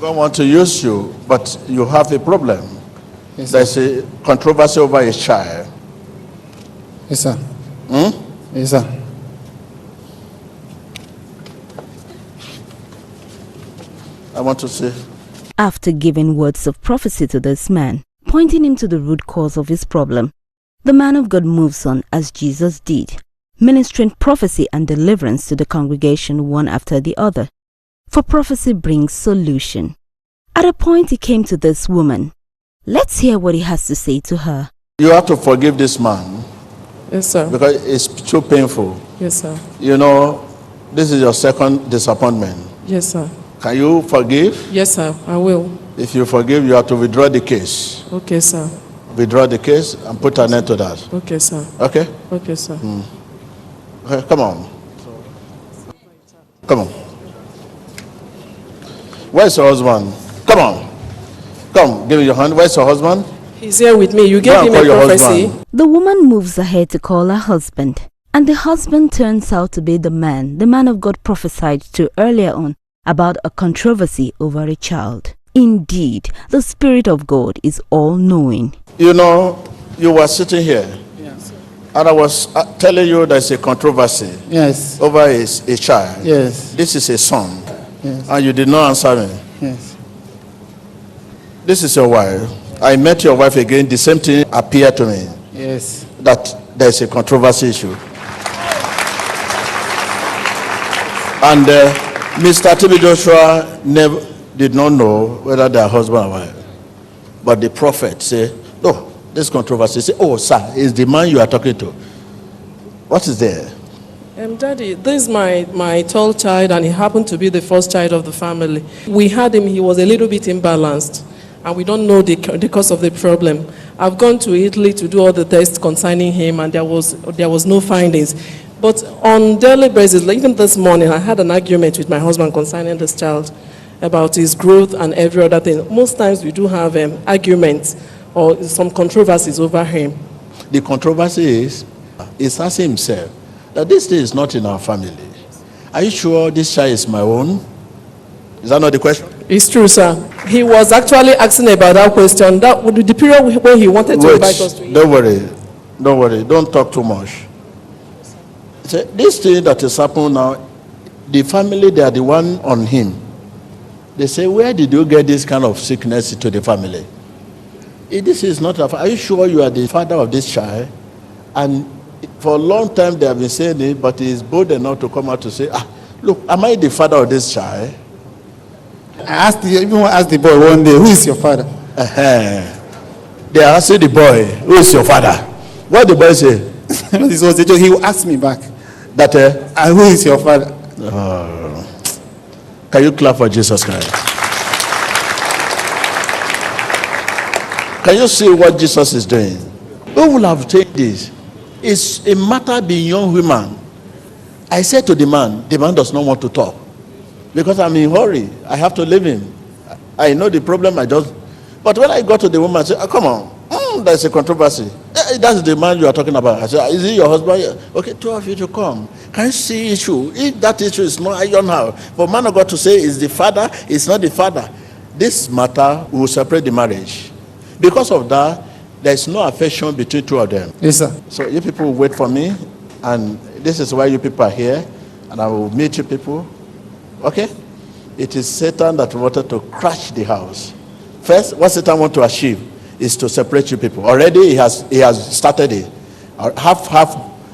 God wants to use you, but you have a problem. Yes, There's a controversy over a child. Yes, sir. Yes, sir. I want to say. After giving words of prophecy to this man, pointing him to the root cause of his problem, the man of God moves on as Jesus did, ministering prophecy and deliverance to the congregation one after the other. For prophecy brings solution. At a point he came to this woman. Let's hear what he has to say to her. You have to forgive this man. Yes, sir. Because it's too painful. Yes, sir. You know, this is your second disappointment. Yes, sir. Can you forgive? Yes, sir. I will. If you forgive, you have to withdraw the case. Okay, sir. Withdraw the case and put an end to that. Okay, sir. Okay? Okay, sir. Okay, come on. Come on. Where's your husband? Come on. Come, give me your hand. Where's your husband? He's here with me. You gave him a prophecy. The woman moves ahead to call her husband. And the husband turns out to be the man of God prophesied to earlier on about a controversy over a child. Indeed, the Spirit of God is all-knowing. You know, you were sitting here. Yes. And I was telling you there's a controversy. Yes. Over a child. Yes. This is a son. Yes. And you did not answer me. Yes. This is your wife. I met your wife again. The same thing appeared to me. Yes. That there's a controversy issue. And Mr. T.B. Joshua did not know whether they are husband or wife. But the prophet said, oh, this controversy. Say, oh, sir, is the man you are talking to. What is there? Daddy, this is my tall child, and he happened to be the first child of the family. We had him, he was a little bit imbalanced, and we don't know the cause of the problem. I've gone to Italy to do all the tests concerning him, and there was no findings. But on daily basis, like even this morning, I had an argument with my husband concerning this child about his growth and every other thing. Most times we do have arguments or some controversies over him. The controversy is, he's asking himself, that this thing is not in our family. Are you sure this child is my own? Is that not the question? It's true, sir. He was actually asking about that question. That would be the period when he wanted to invite us to eat. Don't worry. Don't talk too much. So this thing that is happening now, the family, they are the one on him. They say, where did you get this kind of sickness to the family? This is not are you sure you are the father of this child? And for a long time they have been saying it, but he is bold enough to come out to say, look, am I the father of this child? I even asked the boy one day, who is your father? They are asking the boy, who is your father? What the boy say? This was a joke. He will ask me back. That who is your father? Can you clap for Jesus Christ? Can you see what Jesus is doing? Who will have taken this? It's a matter beyond human. I said to the man does not want to talk. Because I'm in a hurry. I have to leave him. I know the problem. But when I got to the woman, I said, come on. There's a controversy. That's the man you are talking about. I said, is he your husband? Yeah. Okay, two of you to come. Can you see issue? If that issue is not iron out, for man of God to say is the father, it's not the father. This matter will separate the marriage. Because of that, there's no affection between two of them. Yes, sir. So you people will wait for me, and this is why you people are here, and I will meet you people. Okay? It is Satan that wanted to crash the house. First, what Satan wants to achieve is to separate you people. Already he has started it. Half,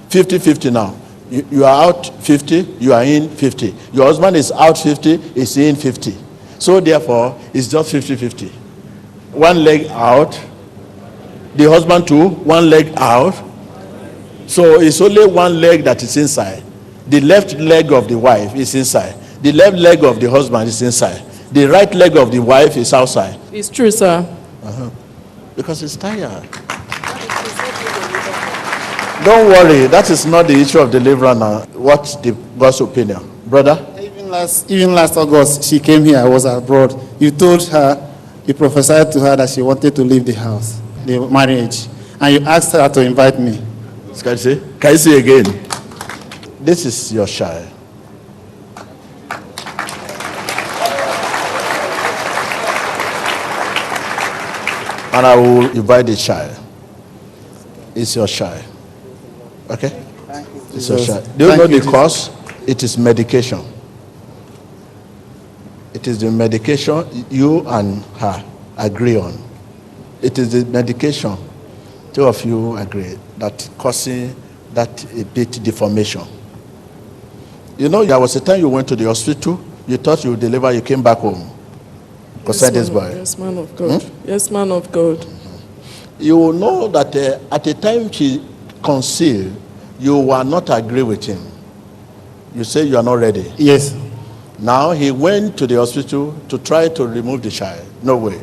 50-50 now. You are out 50, you are in 50. Your husband is out 50, is in 50. So therefore, it's just 50-50. One leg out. The husband too, one leg out. So it's only one leg that is inside. The left leg of the wife is inside. The left leg of the husband is inside. The right leg of the wife is outside. It's true, sir. Because it's tired. Don't worry, that is not the issue of deliverance now. What's God's opinion? Brother? Even last August, she came here. I was abroad. You told her, you prophesied to her that she wanted to leave the house, the marriage. And you asked her to invite me. Can you say again? This is your child. And I will invite the child. It's your child. Okay? It's your child. Do you know the cause? It is medication. It is the medication you and her agree on. It is the medication, two of you agree, that causing that a bit deformation. You know, there was a time you went to the hospital, you thought you would deliver, you came back home. Concerning this boy. Yes, man of God. Yes, man of God. You will know that at the time she conceived, you will not agree with him. You say you are not ready. Yes. Now he went to the hospital to try to remove the child. No way.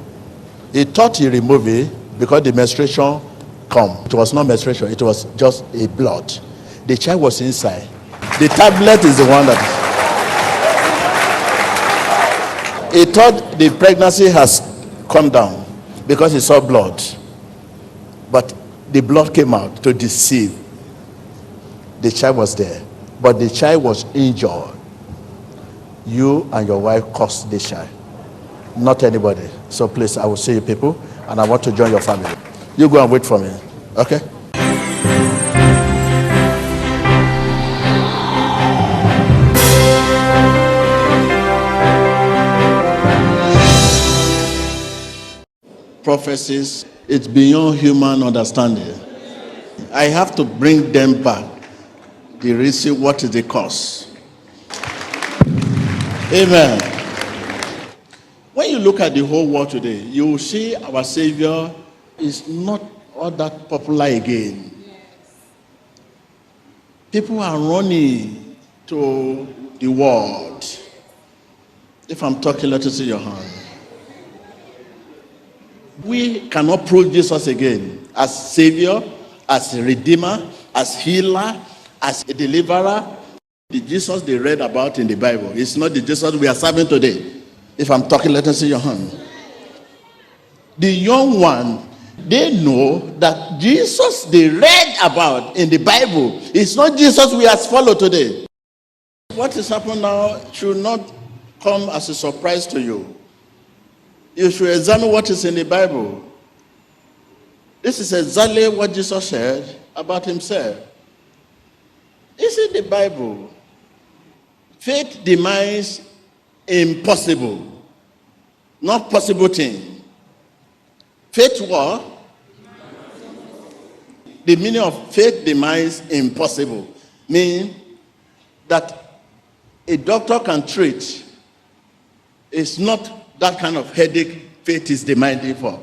He thought he removed it because the menstruation come. It was not menstruation, it was just a blood. The child was inside. The tablet is the one that he thought the pregnancy has come down because he saw blood. But the blood came out to deceive. The child was there, but the child was injured. You and your wife caused this child, not anybody. So please, I will see you people, and I want to join your family. You go and wait for me, okay? Prophecies, it's beyond human understanding. I have to bring them back. The reason, what is the cause? Amen. When you look at the whole world today, you will see our Savior is not all that popular again. People are running to the world. If I'm talking, let us see your hand. We cannot prove Jesus again as Savior, as a Redeemer, as healer, as a deliverer. The Jesus they read about in the Bible is not the Jesus we are serving today. If I'm talking, let us see your hand. The young one, they know that Jesus they read about in the Bible is not Jesus we have followed today. What is happening now should not come as a surprise to you. You should examine what is in the Bible. This is exactly what Jesus said about himself. It's in the Bible. Faith demands impossible, not possible thing. Faith what? The meaning of faith demands impossible means that a doctor can treat. It's not that kind of headache faith is demanding for.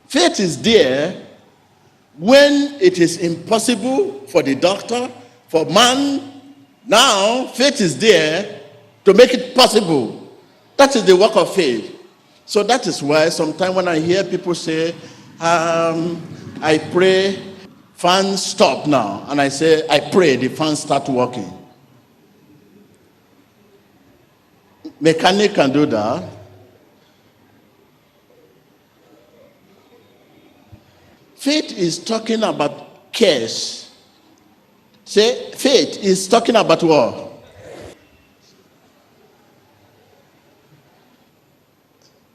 Faith is there when it is impossible for the doctor, for man. Now faith is there to make it possible. That is the work of faith. So that is why sometimes when I hear people say, I pray, fans stop now. And I say, I pray, the fans start working. Mechanic can do that. Faith is talking about cares. Say, faith is talking about what?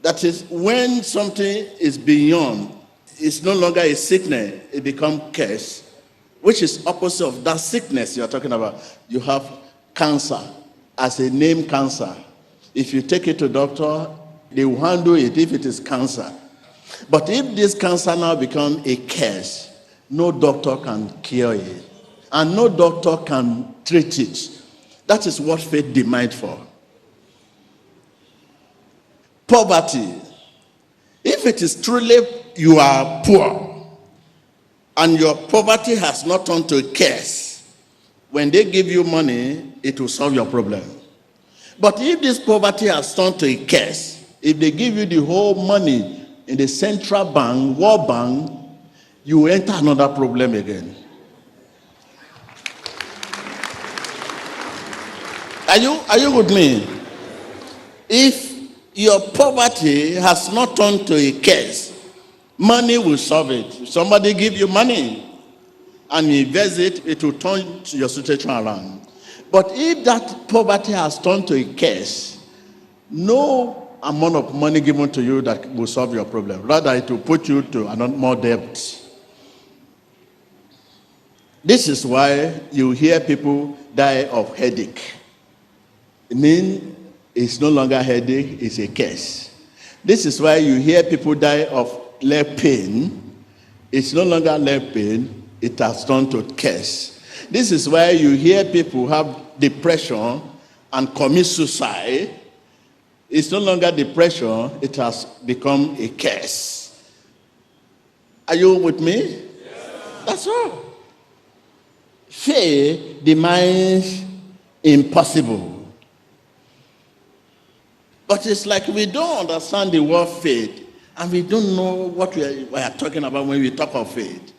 That is when something is beyond, it's no longer a sickness, it becomes curse, which is opposite of that sickness you are talking about. You have cancer, as a name cancer. If you take it to doctor, they will handle it if it is cancer. But if this cancer now becomes a curse, no doctor can cure it. And no doctor can treat it. That is what faith demands for. Poverty. If it is truly you are poor and your poverty has not turned to a curse, when they give you money, it will solve your problem. But if this poverty has turned to a curse, if they give you the whole money in the central bank, World Bank, you will enter another problem again. Are you with me? If your poverty has not turned to a curse, money will solve it. If somebody give you money and you invest it, it will turn your situation around. But if that poverty has turned to a curse, no amount of money given to you that will solve your problem. Rather, it will put you to another more debt. This is why you hear people die of headache. It means it's no longer headache, it's a curse. This is why you hear people die of leg pain. It's no longer leg pain, it has turned to curse. This is why you hear people have depression and commit suicide. It's no longer depression, it has become a curse. Are you with me? Yes. That's all. Faith demands impossible. But it's like we don't understand the word faith, and we don't know what we are talking about when we talk of faith.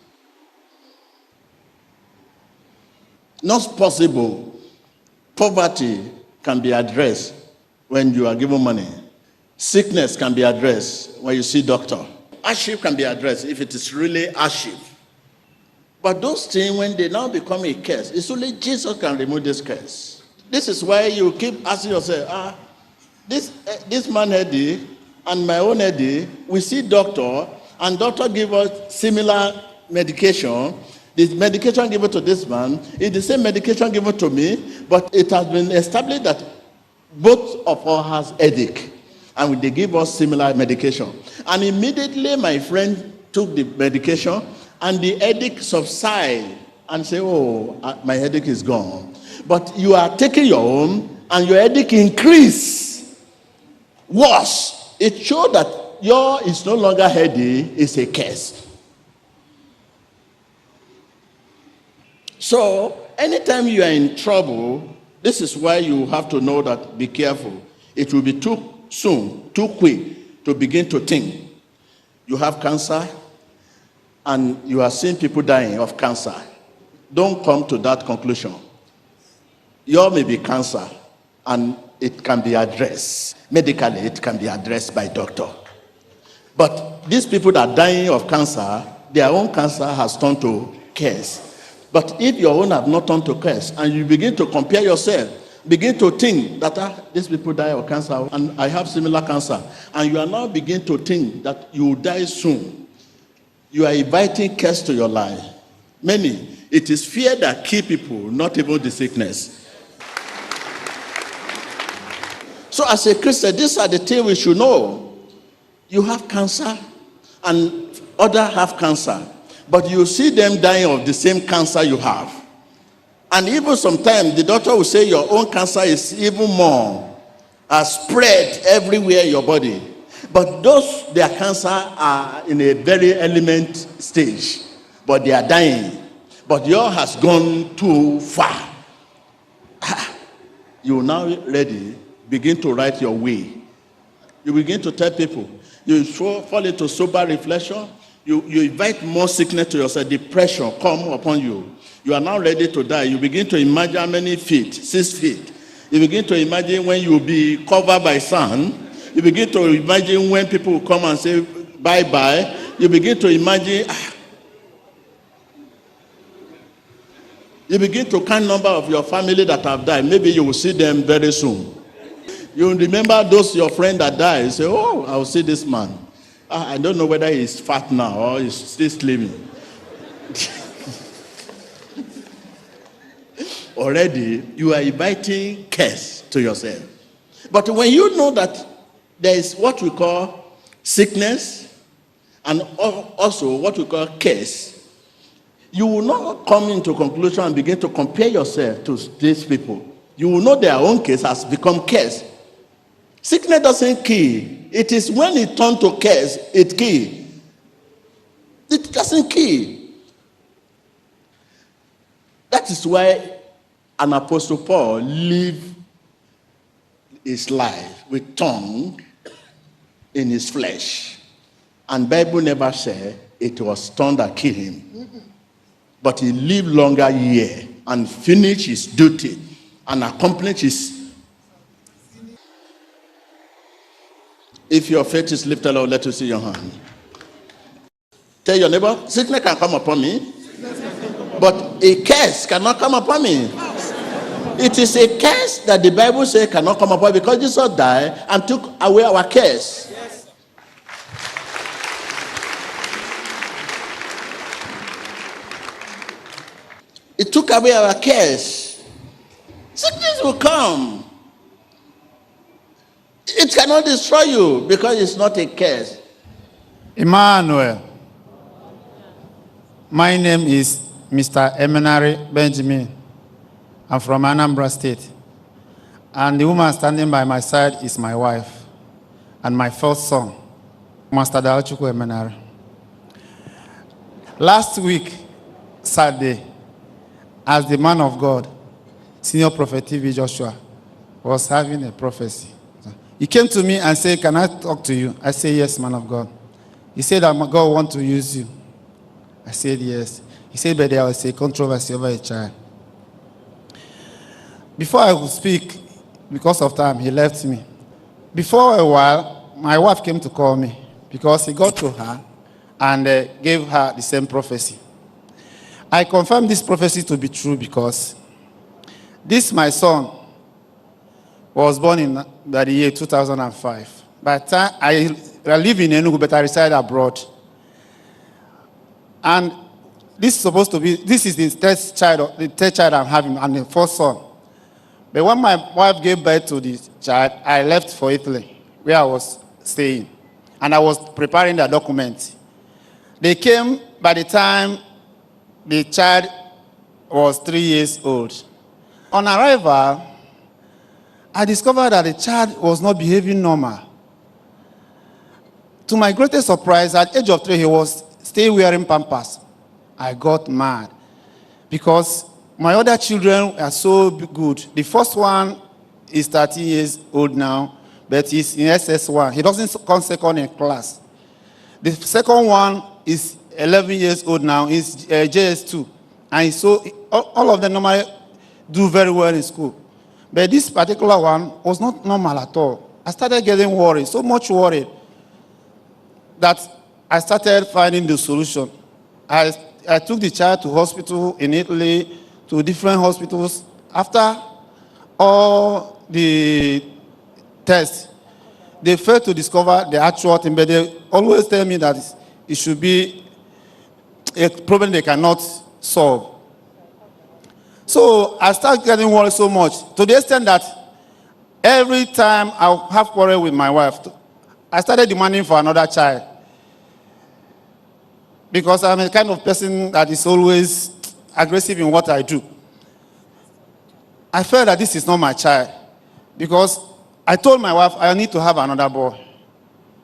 Not possible. Poverty can be addressed when you are given money. Sickness can be addressed when you see doctor. Hardship can be addressed if it is really hardship. But those things, when they now become a curse, it's only Jesus can remove this curse. This is why you keep asking yourself, this man headache and my own headache, we see doctor, and doctor give us similar medication. The medication given to this man is the same medication given to me, but it has been established that both of us has headache, and they give us similar medication. And immediately my friend took the medication, and the headache subside, and say, oh, my headache is gone. But you are taking your own, and your headache increase. Worse, it shows that your is no longer headache, it's a curse. So, anytime you are in trouble, this is why you have to know that, be careful. It will be too soon, too quick to begin to think. You have cancer, and you are seeing people dying of cancer. Don't come to that conclusion. Yours may be cancer, and it can be addressed. Medically, it can be addressed by doctor. But these people that are dying of cancer, their own cancer has turned to curse. But if your own have not turned to curse, and you begin to compare yourself, begin to think that these people die of cancer, and I have similar cancer, and you are now beginning to think that you will die soon, you are inviting curse to your life. Many, it is fear that keep people, not even the sickness. So as a Christian, these are the things we should know. You have cancer, and others have cancer, but you see them dying of the same cancer you have. And even sometimes the doctor will say your own cancer is even more spread everywhere in your body. But those, their cancer are in a very element stage, but they are dying. But yours has gone too far. You are now ready, begin to write your way. You begin to tell people. You fall into sober reflection. You invite more sickness to yourself. Depression come upon you. You are now ready to die. You begin to imagine how many feet, 6 feet. You begin to imagine when you will be covered by sun. You begin to imagine when people will come and say bye-bye. You begin to imagine. You begin to count number of your family that have died. Maybe you will see them very soon. You remember those your friend that died. You say, oh, I will see this man. I don't know whether he's fat now or he's still slimming. Already, you are inviting curse to yourself. But when you know that there is what we call sickness and also what we call curse, you will not come into conclusion and begin to compare yourself to these people. You will know their own case has become curse. Sickness doesn't kill. It is when it turns to curse, it kills. It doesn't kill. That is why an Apostle Paul lived his life with tongue in his flesh. And Bible never said it was tongue that killed him. But he lived longer year and finished his duty and accomplished his. If your faith is lifted up, let us see your hand. Tell your neighbor, sickness can come upon me, but a curse cannot come upon me. It is a curse that the Bible says cannot come upon because Jesus died and took away our curse. It took away our curse. Sickness will come. It cannot destroy you because it's not a curse. Emmanuel. My name is Mr. Eminary Benjamin. I'm from Anambra State. And the woman standing by my side is my wife and my first son, Master Dalchukwu Eminary. Last week, Saturday, as the man of God, Senior Prophet TV Joshua, was having a prophecy. He came to me and said, "Can I talk to you?" I said, "Yes, man of God." He said that God wants to use you. I said, "Yes." He said, "But there was a controversy over a child." Before I would speak, because of time, he left me. Before a while, my wife came to call me because he got to her and gave her the same prophecy. I confirmed this prophecy to be true because this, my son, was born in the year 2005. By the time I live in Enugu, but I reside abroad. And this is supposed to be, this is the third child I'm having, and the first son. But when my wife gave birth to this child, I left for Italy, where I was staying. And I was preparing the document. They came by the time the child was 3 years old. On arrival, I discovered that the child was not behaving normal. To my greatest surprise, at the age of 3, he was still wearing pampers. I got mad because my other children are so good. The first one is 13 years old now, but he's in SS1. He doesn't come second in class. The second one is 11 years old now. He's JS2. And so all of them normally do very well in school. But this particular one was not normal at all. I started getting worried, so much worried, that I started finding the solution. I took the child to hospital in Italy, to different hospitals. After all the tests, they failed to discover the actual thing, but they always tell me that it should be a problem they cannot solve. So I started getting worried so much, to the extent that every time I have quarrel with my wife, I started demanding for another child. Because I'm a kind of person that is always aggressive in what I do. I felt that this is not my child. Because I told my wife I need to have another boy.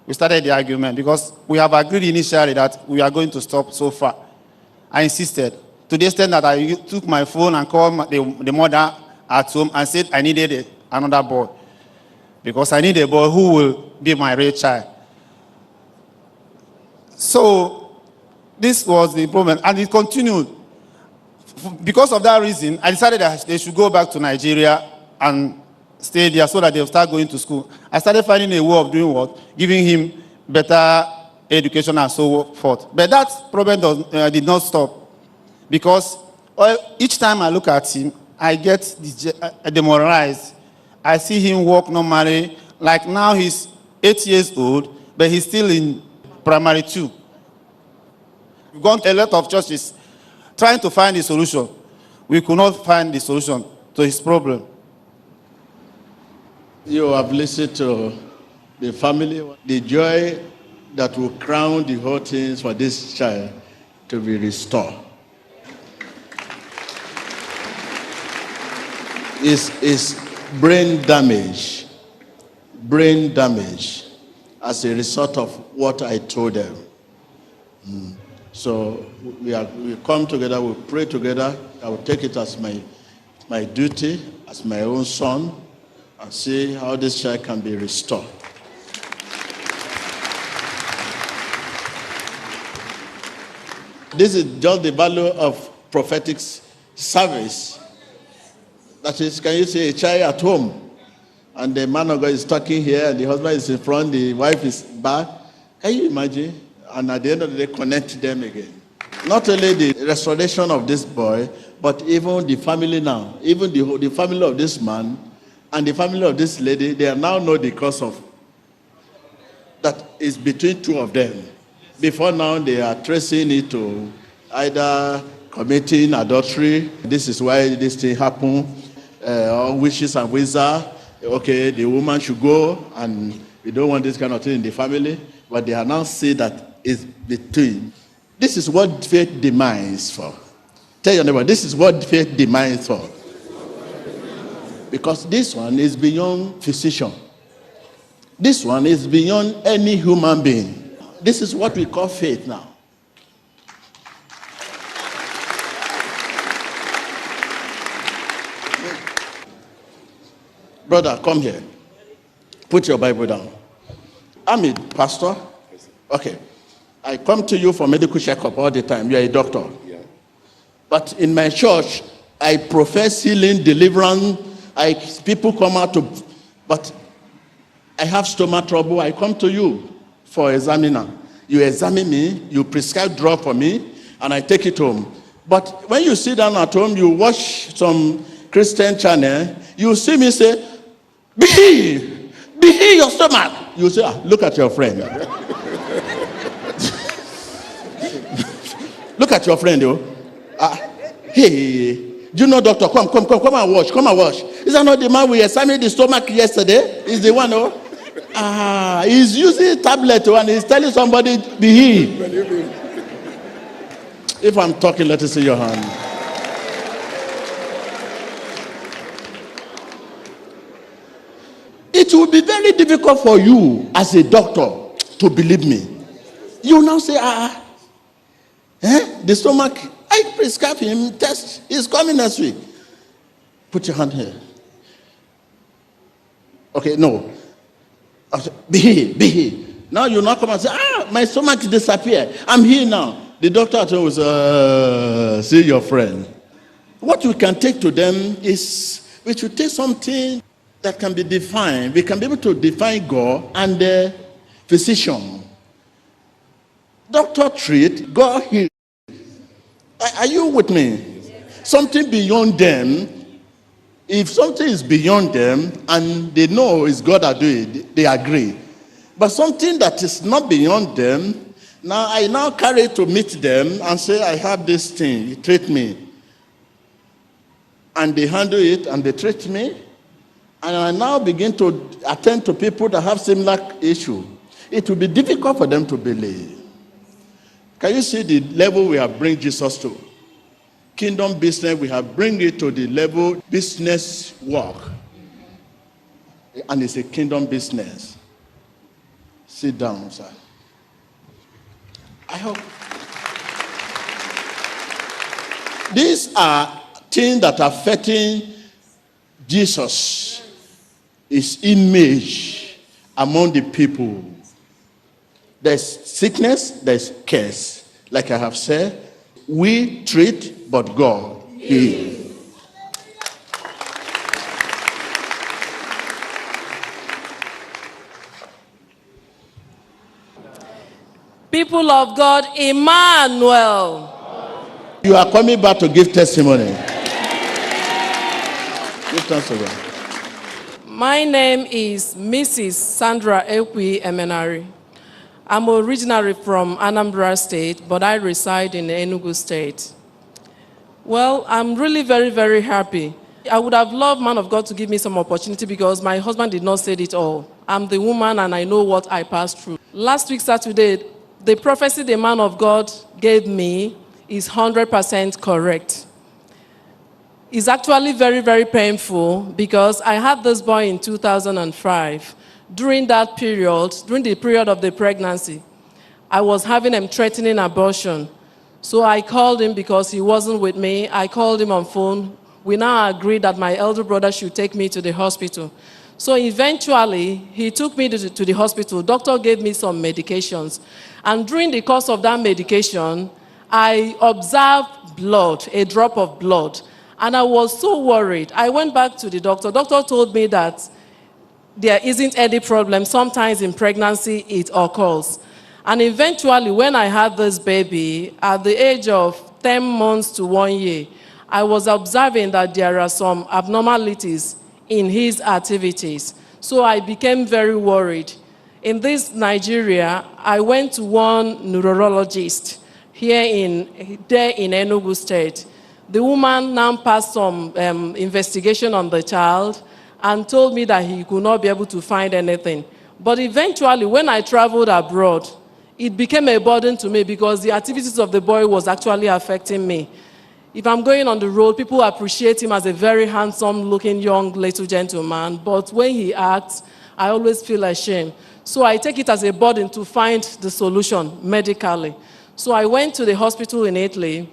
We started the argument because we have agreed initially that we are going to stop so far. I insisted, to the extent that I took my phone and called the mother at home and said I needed another boy. Because I need a boy who will be my real child. So this was the problem, and it continued. Because of that reason, I decided that they should go back to Nigeria and stay there so that they'll start going to school. I started finding a way of doing what? Giving him better education and so forth. But that problem did not stop. Because each time I look at him, I get demoralized. I see him walk normally. Like now he's 8 years old, but he's still in primary 2. We've gone to a lot of churches trying to find a solution. We could not find the solution to his problem. You have listened to the family, the joy that will crown the whole things for this child to be restored. Is brain damage as a result of what I told them. So we come together, we pray together. I will take it as my duty, as my own son, and see how this child can be restored. This is just the value of prophetic service. That is, can you see a child at home, and the man of God is talking here, and the husband is in front, the wife is back. Can you imagine? And at the end of the day, connect them again. Not only the restoration of this boy, but even the family now, even the family of this man and the family of this lady, they now know the cause of that is between two of them. Before now, they are tracing it to either committing adultery. This is why this thing happened. Wishes and wizards. Okay, the woman should go, and we don't want this kind of thing in the family. But they are now saying that it's between. This is what faith demands for. Tell your neighbor, this is what faith demands for. Because this one is beyond physician. This one is beyond any human being. This is what we call faith now. Brother, come here. Put your Bible down. I'm a pastor. Okay. I come to you for medical checkup all the time. You're a doctor. Yeah. But in my church, I profess healing, deliverance. People come out to, but I have stomach trouble. I come to you for examiner. You examine me, you prescribe drug for me, and I take it home. But when you sit down at home, you watch some Christian channel, you see me say, be healed your stomach. You say, look at your friend. Look at your friend, yo. Hey, do you know, doctor? Come and watch. Come and watch. Is that not the man we examined the stomach yesterday? Is the one, oh? He's using tablet and he's telling somebody, be healed. If I'm talking, let us see your hand. It will be very difficult for you as a doctor to believe me. You now say, the stomach, I prescribe him test. He's coming next week. Put your hand here. Okay, no. Be healed. Now you now come and say, my stomach disappeared. I'm here now. The doctor at home will see your friend. What we can take to them is, we should take something that can be defined. We can be able to define God and the physician. Doctor treat, God heal. Are you with me? Something beyond them. If something is beyond them and they know it's God that do it, they agree. But something that is not beyond them, now I now carry it to meet them and say, I have this thing, you treat me. And they handle it and they treat me. And I now begin to attend to people that have similar issue. It will be difficult for them to believe. Can you see the level we have bring Jesus to? Kingdom business, we have bring it to the level business work. And it's a kingdom business. Sit down, sir. I hope. These are things that are affecting Jesus, his image among the people. There's sickness, there's curse. Like I have said, we treat, but God heals. People of God, Emmanuel. You are coming back to give testimony. Give thanks to God. My name is Mrs. Sandra Ekwi Emenari. I'm originally from Anambra State, but I reside in Enugu State. Well, I'm really very, very happy. I would have loved man of God to give me some opportunity because my husband did not say it all. I'm the woman and I know what I passed through. Last week, Saturday, the prophecy the man of God gave me is 100% correct. It's actually very, very painful because I had this boy in 2005. During that period, during the period of the pregnancy, I was having him threatening abortion. So I called him because he wasn't with me. I called him on phone. We now agreed that my elder brother should take me to the hospital. So eventually, he took me to the hospital. Doctor gave me some medications. And during the course of that medication, I observed blood, a drop of blood. And I was so worried. I went back to the doctor. Doctor told me that there isn't any problem. Sometimes in pregnancy, it occurs. And eventually, when I had this baby, at the age of 10 months to 1 year, I was observing that there are some abnormalities in his activities. So I became very worried. In this Nigeria, I went to one neurologist there in Enugu State. The woman now passed some investigation on the child and told me that he could not be able to find anything. But eventually, when I traveled abroad, it became a burden to me because the activities of the boy was actually affecting me. If I'm going on the road, people appreciate him as a very handsome-looking young little gentleman, but when he acts, I always feel ashamed. So I take it as a burden to find the solution medically. So I went to the hospital in Italy.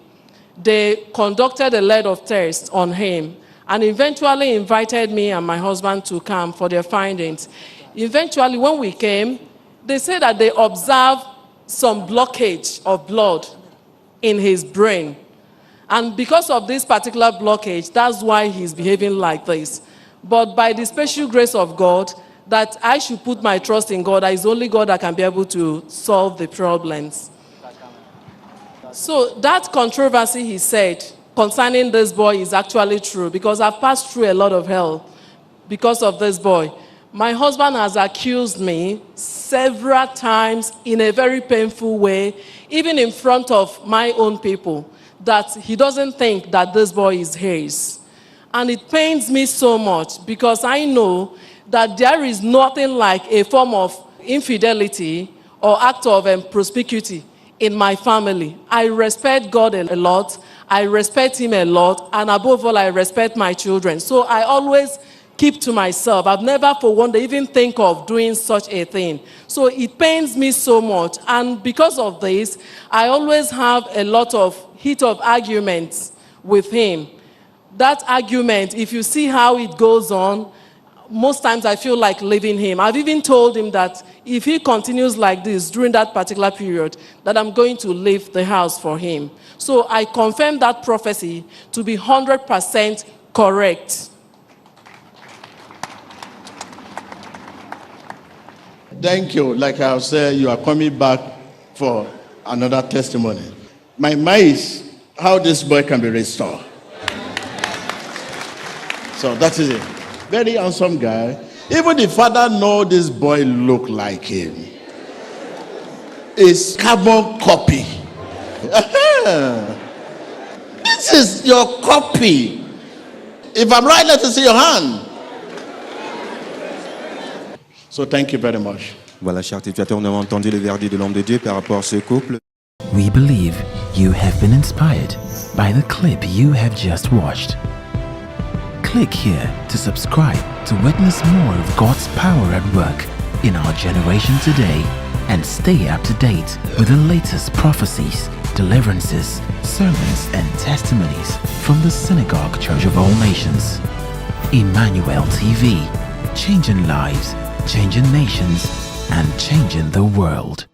They conducted a lot of tests on him and eventually invited me and my husband to come for their findings. Eventually, when we came, they said that they observed some blockage of blood in his brain. And because of this particular blockage, that's why he's behaving like this. But by the special grace of God, that I should put my trust in God, that it's only God that can be able to solve the problems. So that controversy, he said, concerning this boy is actually true because I've passed through a lot of hell because of this boy. My husband has accused me several times in a very painful way, even in front of my own people, that he doesn't think that this boy is his. And it pains me so much because I know that there is nothing like a form of infidelity or act of promiscuity in my family. I respect God a lot, I respect him a lot, and above all, I respect my children. So I always keep to myself. I've never for one day even think of doing such a thing. So it pains me so much. And because of this, I always have a lot of heat of arguments with him. That argument, if you see how it goes on, most times I feel like leaving him. I've even told him that if he continues like this during that particular period, that I'm going to leave the house for him. So I confirm that prophecy to be 100% correct. Thank you. Like I said, you are coming back for another testimony. My mind is how this boy can be restored. So that is it. Very handsome guy. Even the father knows this boy look like him. It's carbon copy. This is your copy. If I'm right, let us see your hand. So thank you very much. Voilà, chers téléspectateurs, nous avons entendu le verdict de l'homme de Dieu par rapport à ce couple. We believe you have been inspired by the clip you have just watched. Click here to subscribe to witness more of God's power at work in our generation today and stay up to date with the latest prophecies, deliverances, sermons, and testimonies from the Synagogue Church of All Nations. Emmanuel TV, changing lives, changing nations, and changing the world.